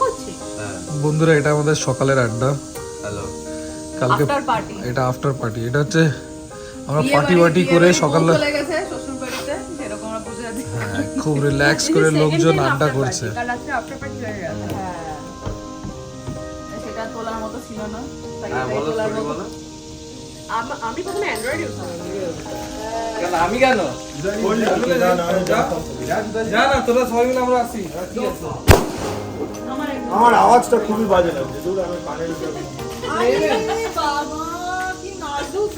করছি। বন্ধুরা এটা আমাদের সকালের আড্ডা। হ্যালো। কালকে এটা আফটার পার্টি। এটা হচ্ছে আমরা পার্টি করে সকালে চলে গেছে শ্বশুর বাড়িতে, যেরকম আমরা বুঝে আছি। হ্যাঁ, খুব রিল্যাক্স করে লোকজন আড্ডা করছে। কাল রাতে আফটার পার্টি হয়ে গেছে। হ্যাঁ, সেটা তোলার মতো ছিল না। হ্যাঁ বলো, বলো। আমি প্রথমে অ্যান্ড্রয়েড ইউজ করি। কেন আমি কেন? না না, তোরা সবাই মিলে আমরা আসি। ঠিক আছে। আমার আওয়াজটা খুবই বাজে লাগছে। দূর আমি কানের উপরে। আরে বাবা কি নাজুক।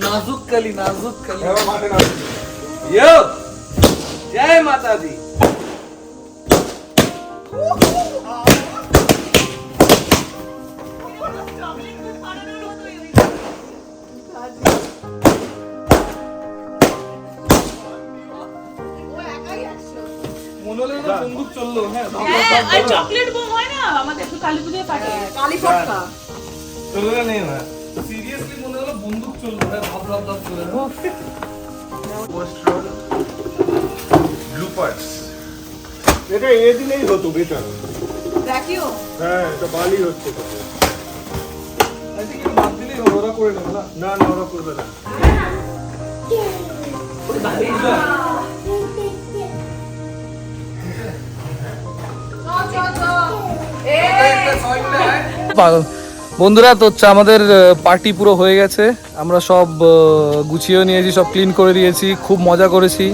নাজুক কালি। এবার মাঠে না। ইয়ো জয় মাতা দি। মনে হলো না বন্দুক চললো। হ্যাঁ আর চকলেট বোম হয় না আমাদের তো কালী পূজায় ফাটে, কালী ফটকা চললো নেই না। সিরিয়াসলি মনে হলো বন্দুক চললো। হ্যাঁ ভাব করে। Post roll bloopers. এটা এই দিনেই হতো বেটার। দেখিও। হ্যাঁ এটা বালি হচ্ছে। আই থিংক বাদ দিলেই হবে, ওরা করে নেবে না। না না ওরা করবে না। বন্ধুরা তো হচ্ছে আমাদের পার্টি পুরো হয়ে গেছে। আমরা সব গুছিয়েও নিয়েছি, সব ক্লিন করে দিয়েছি, খুব মজা করেছি।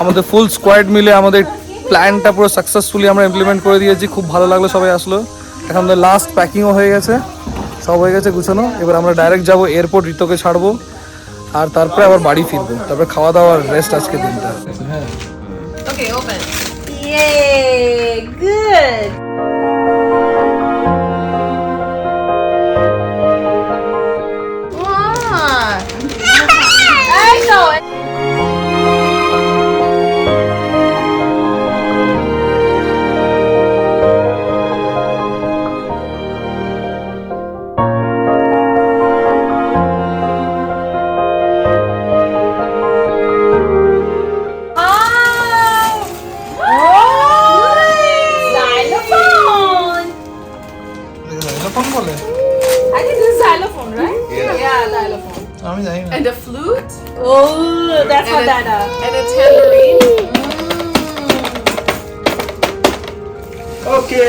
আমাদের ফুল স্কোয়াড মিলে আমাদের প্ল্যানটা পুরো সাকসেসফুলি আমরা ইমপ্লিমেন্ট করে দিয়েছি। খুব ভালো লাগলো, সবাই আসলো। এখন আমাদের লাস্ট প্যাকিংও হয়ে গেছে, সব হয়ে গেছে গুছানো। এবার আমরা ডাইরেক্ট যাবো এয়ারপোর্ট, ঋতকে ছাড়বো, আর তারপরে আবার বাড়ি ফিরবো। তারপরে খাওয়া দাওয়ার রেস্ট আজকে দিনটা। হ্যাঁ ওকে ওপেন। ইয়ে গুড। আমি জানি না। And a flute. Oh, that's what that is. And a tambourine. Okay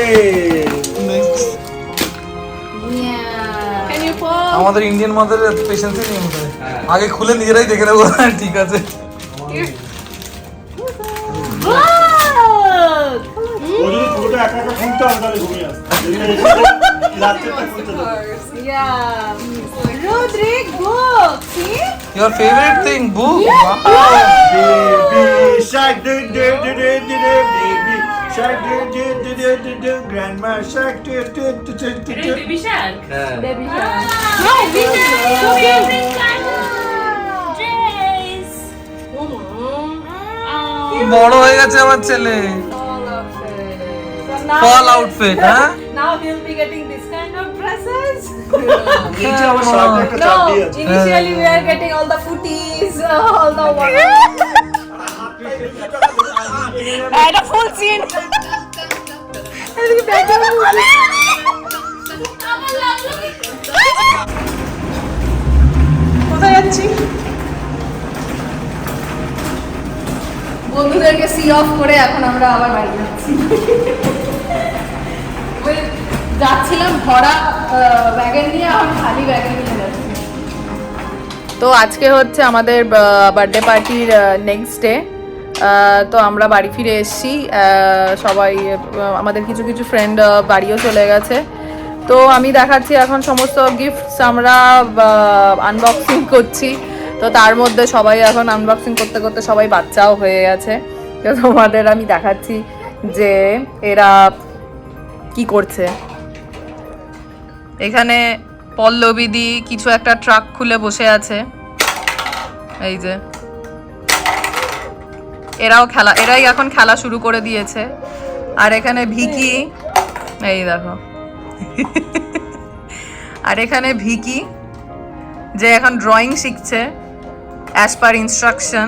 next Yeah. Can you pull? আমাদের ইন্ডিয়ান মাদের পেশেন্সই নেই আমাদের। আগে খুলে নিজেরাই দেখে নেবো। ঠিক আছে। Look. ওদের পুরোটা একা একা খুলতে হবে, তাহলে ঘুমিয়ে আসবে। রাত্রিটা খুলতে হবে। Yeah. Rudrik book. See? Your favorite thing, book? Baby shark do do do do do do, baby shark do do do do do do, grandma shark do do do do do do. Baby shark. হ্যাঁ Baby shark. No, baby shark. Favorite kind of dress. বড় হয়ে গেছে আমার ছেলে। Fall outfit, huh? Now he'll be getting this kind of dresses. নিচে আমার শার্টে একটা চাপ No, দিয়ে আছে। initially we are getting all the footies, all the one. And a full scene. কোথায় যাচ্ছি? বন্ধুদেরকে সি অফ করে এখন আমরা আবার বাড়ি যাচ্ছি। যাচ্ছিলাম ভরা ব্যাগের নিয়ে, এখন খালি ব্যাগের নিয়ে যাচ্ছি। তো আজকে হচ্ছে আমাদের বার্থডে পার্টির নেক্সট ডে। তো আমরা বাড়ি ফিরে এসেছি সবাই। আমাদের কিছু কিছু ফ্রেন্ড বাড়িও চলে গেছে। তো আমি দেখাচ্ছি এখন সমস্ত গিফটস আমরা আনবক্সিং করছি। তো তার মধ্যে সবাই এখন আনবক্সিং করতে করতে সবাই বাচ্চাও হয়ে গেছে। তো তোমাদের আমি দেখাচ্ছি যে এরা কি করছে। এখানে পল্লবীদি কিছু একটা ট্রাক খুলে বসে আছে, এই যে। এরাই এখন খেলা শুরু করে দিয়েছে। আর এখানে ভিকি, এই দেখো। আর এখানে ভিকি যে এখন ড্রয়িং শিখছে অ্যাজ পার ইনস্ট্রাকশন।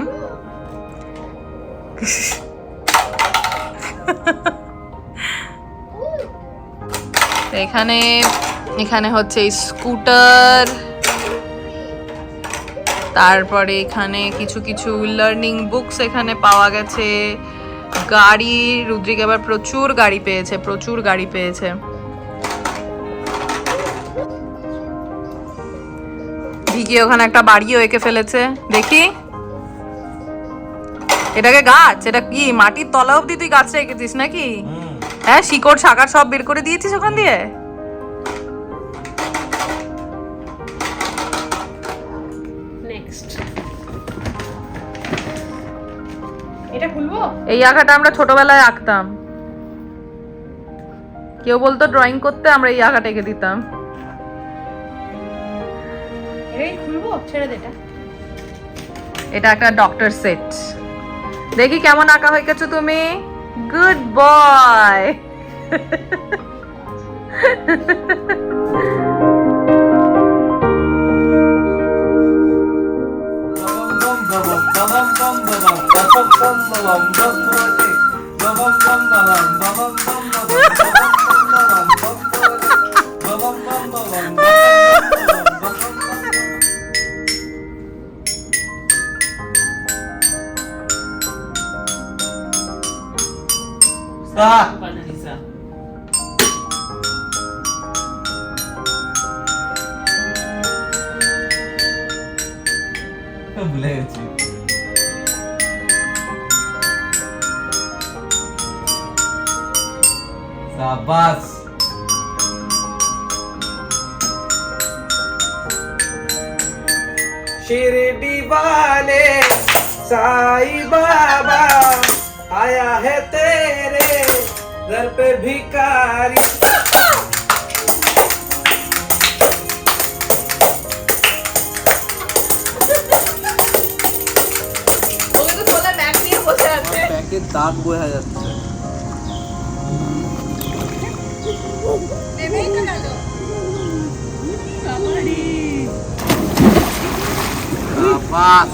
এখানে এখানে হচ্ছে স্কুটার, তারপরে এখানে কিছু কিছু লার্নিং বুকস এখানে পাওয়া গেছে, গাড়ি, রুদ্রিক এবার প্রচুর গাড়ি পেয়েছে। ভিকি ওখানে একটা বাড়িও এঁকে ফেলেছে, দেখি এটাকে গাছ, এটা কি মাটির তলা অব্দি তুই গাছটা এঁকেছিস নাকি? হ্যাঁ, শিকড় শাখার সব বের করে দিয়েছিস ওখান দিয়ে। এটা খুলবো? এই আঁকাটা আমরা ছোটবেলায় আঁকতাম, কেউ বলতো ড্রয়িং করতে, আমরা এই আঁকাটা এঁকে দিতাম। এই খুলবো, ছেড়ে দে এটা। এটা একটা ডক্টর সেট, দেখি কেমন আঁকা হয়ে গেছো তুমি। Good boy. ভুলে গেছি। शाबाश। शिरडी वाले साईं बाबा आया है तेरे दर पे भिखारी। ব্যাগের দাগ বোঝা যাচ্ছে। শাবাশ।